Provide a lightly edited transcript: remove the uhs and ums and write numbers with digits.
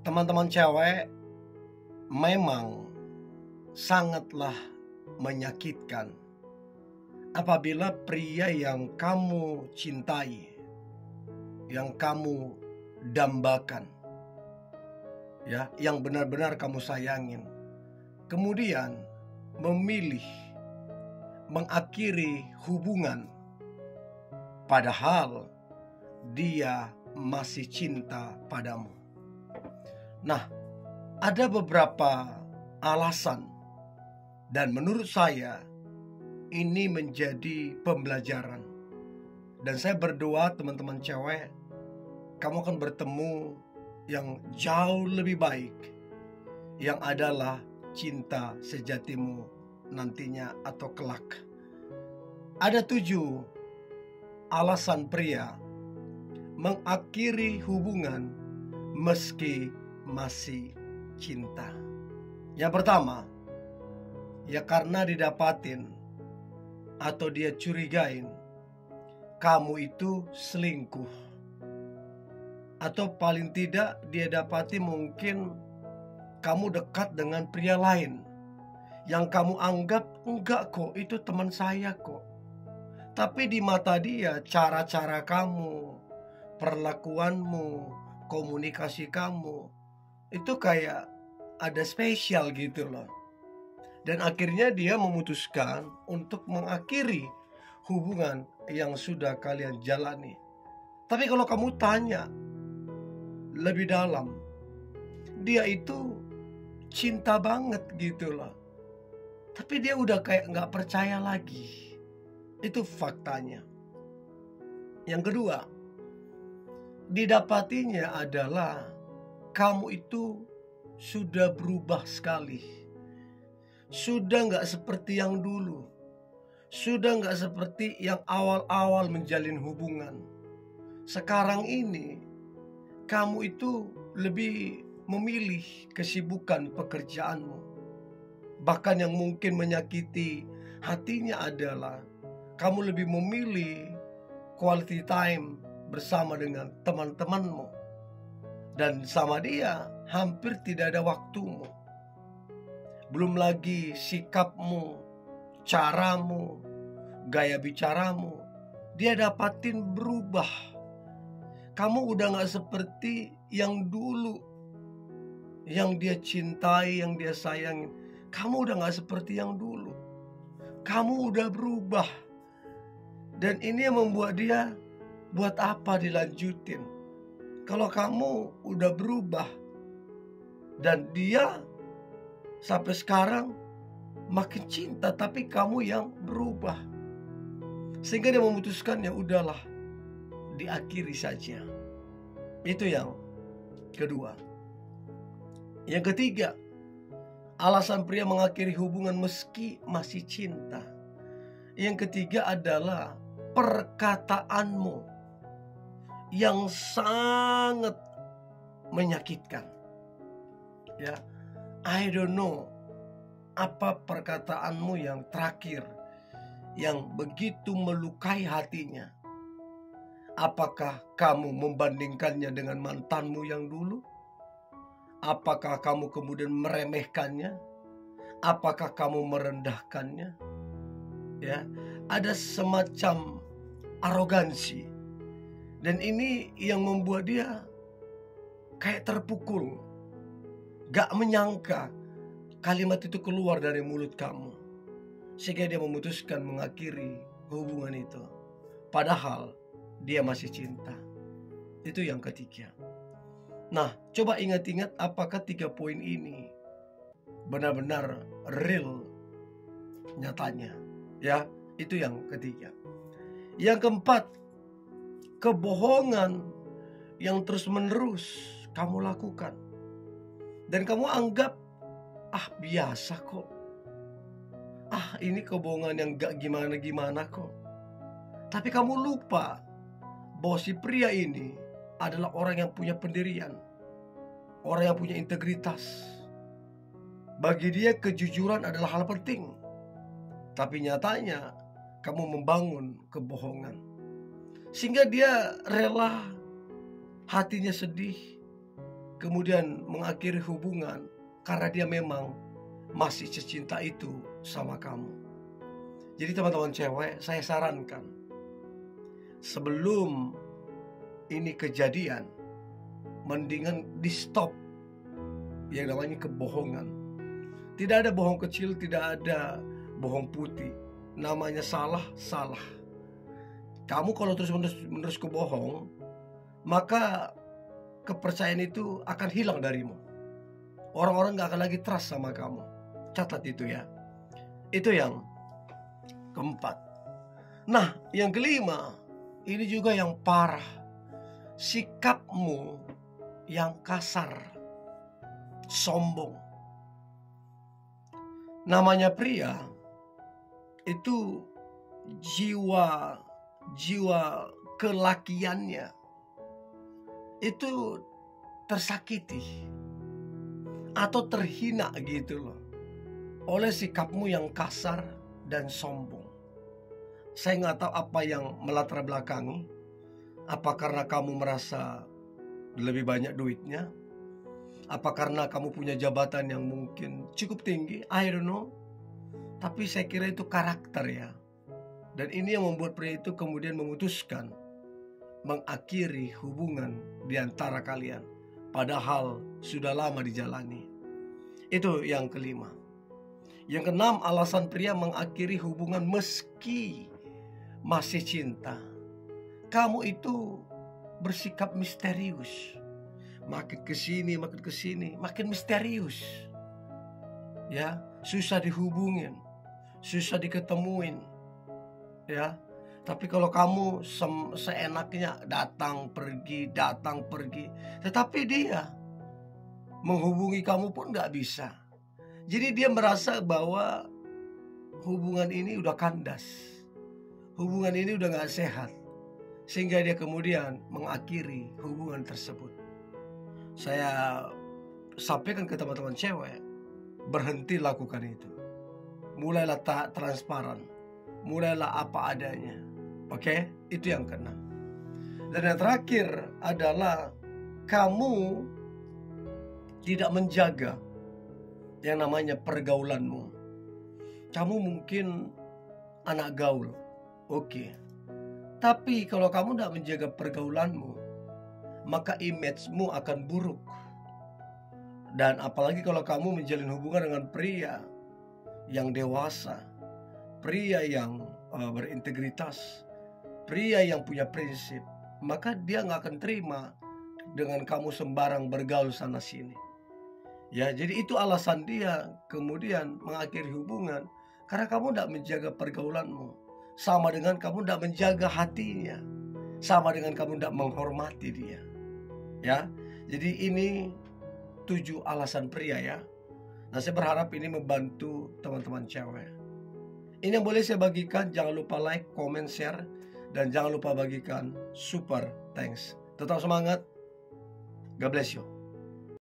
Teman-teman cewek, memang sangatlah menyakitkan apabila pria yang kamu cintai, yang kamu dambakan, yang benar-benar kamu sayangin, kemudian memilih mengakhiri hubungan padahal dia masih cinta padamu. Nah, ada beberapa alasan dan menurut saya ini menjadi pembelajaran. Dan saya berdoa teman-teman cewek, kamu akan bertemu yang jauh lebih baik, yang adalah cinta sejatimu nantinya atau kelak. Ada 7 alasan pria mengakhiri hubungan meski masih cinta. Yang pertama, karena didapatin atau dia curigain kamu itu selingkuh. Atau paling tidak dia dapati mungkin kamu dekat dengan pria lain yang kamu anggap enggak kok, itu teman saya kok. Tapi di mata dia cara-cara kamu, perlakuanmu, komunikasi kamu itu kayak ada spesial gitu loh. Dan akhirnya dia memutuskan untuk mengakhiri hubungan yang sudah kalian jalani. Tapi kalau kamu tanya lebih dalam, dia itu cinta banget gitu loh. Tapi dia udah kayak gak percaya lagi. Itu faktanya. Yang kedua, didapatinya adalah kamu itu sudah berubah sekali. Sudah gak seperti yang dulu. Sudah gak seperti yang awal-awal menjalin hubungan. Sekarang ini kamu itu lebih memilih kesibukan pekerjaanmu. Bahkan yang mungkin menyakiti hatinya adalah kamu lebih memilih quality time bersama dengan teman-temanmu. Dan sama dia hampir tidak ada waktumu. Belum lagi sikapmu, caramu, gaya bicaramu, dia dapatin berubah. Kamu udah gak seperti yang dulu, yang dia cintai, yang dia sayangin. Kamu udah gak seperti yang dulu. Kamu udah berubah. Dan ini yang membuat dia, buat apa dilanjutin? Kalau kamu udah berubah dan dia sampai sekarang makin cinta, tapi kamu yang berubah. Sehingga dia memutuskan ya udahlah, diakhiri saja. Itu yang kedua. Yang ketiga, alasan pria mengakhiri hubungan meski masih cinta. Yang ketiga adalah perkataanmu yang sangat menyakitkan. I don't know apa perkataanmu yang terakhir yang begitu melukai hatinya. Apakah kamu membandingkannya dengan mantanmu yang dulu? Apakah kamu kemudian meremehkannya? Apakah kamu merendahkannya? Ada semacam arogansi. Dan ini yang membuat dia kayak terpukul. Gak menyangka kalimat itu keluar dari mulut kamu. Sehingga dia memutuskan mengakhiri hubungan itu. Padahal dia masih cinta. Itu yang ketiga. Nah, coba ingat-ingat apakah 3 poin ini benar-benar real nyatanya. Itu yang ketiga. Yang keempat, kebohongan yang terus-menerus kamu lakukan. Dan kamu anggap, biasa kok. Ini kebohongan yang gak gimana-gimana kok. Tapi kamu lupa bahwa si pria ini adalah orang yang punya pendirian. Orang yang punya integritas. Bagi dia kejujuran adalah hal penting. Tapi nyatanya kamu membangun kebohongan. Sehingga dia rela hatinya sedih kemudian mengakhiri hubungan karena dia memang masih secinta itu sama kamu. Jadi teman-teman cewek, saya sarankan sebelum ini kejadian, mendingan di stop yang namanya kebohongan. Tidak ada bohong kecil, tidak ada bohong putih. Namanya salah, salah. Kamu kalau terus-menerus kebohong, maka kepercayaan itu akan hilang darimu. Orang-orang gak akan lagi trust sama kamu. Catat itu ya. Itu yang keempat. Nah, yang kelima, ini juga yang parah. Sikapmu yang kasar, sombong. Namanya pria itu jiwa kelakiannya itu tersakiti atau terhina gitu loh oleh sikapmu yang kasar dan sombong. Saya nggak tahu apa yang melatar belakangi. Apa karena kamu merasa lebih banyak duitnya? Apa karena kamu punya jabatan yang mungkin cukup tinggi? I don't know. Tapi saya kira itu karakter ya. Dan ini yang membuat pria itu kemudian memutuskan mengakhiri hubungan di antara kalian. Padahal sudah lama dijalani. Itu yang kelima. Yang keenam, alasan pria mengakhiri hubungan meski masih cinta. Kamu itu bersikap misterius. Makin kesini, makin misterius. Ya, susah dihubungin, susah diketemuin. Ya, tapi kalau kamu seenaknya datang pergi. Tetapi dia menghubungi kamu pun gak bisa. Jadi dia merasa bahwa hubungan ini udah kandas, hubungan ini udah gak sehat, sehingga dia kemudian mengakhiri hubungan tersebut. Saya sampaikan ke teman-teman cewek, berhenti lakukan itu. Mulailah tak transparan, mulailah apa adanya. Oke, itu yang keenam. Dan yang terakhir adalah kamu tidak menjaga yang namanya pergaulanmu. Kamu mungkin anak gaul, oke. Tapi kalau kamu tidak menjaga pergaulanmu, maka image-mu akan buruk. Dan apalagi kalau kamu menjalin hubungan dengan pria yang dewasa, pria yang berintegritas, pria yang punya prinsip, maka dia gak akan terima dengan kamu sembarang bergaul sana sini. Ya, jadi itu alasan dia kemudian mengakhiri hubungan, karena kamu tidak menjaga pergaulanmu. Sama dengan kamu tidak menjaga hatinya, sama dengan kamu tidak menghormati dia. Ya, jadi ini 7 alasan pria ya. Nah, saya berharap ini membantu teman-teman cewek. Ini yang boleh saya bagikan. Jangan lupa like, comment, share, dan jangan lupa bagikan super thanks. Tetap semangat. God bless you.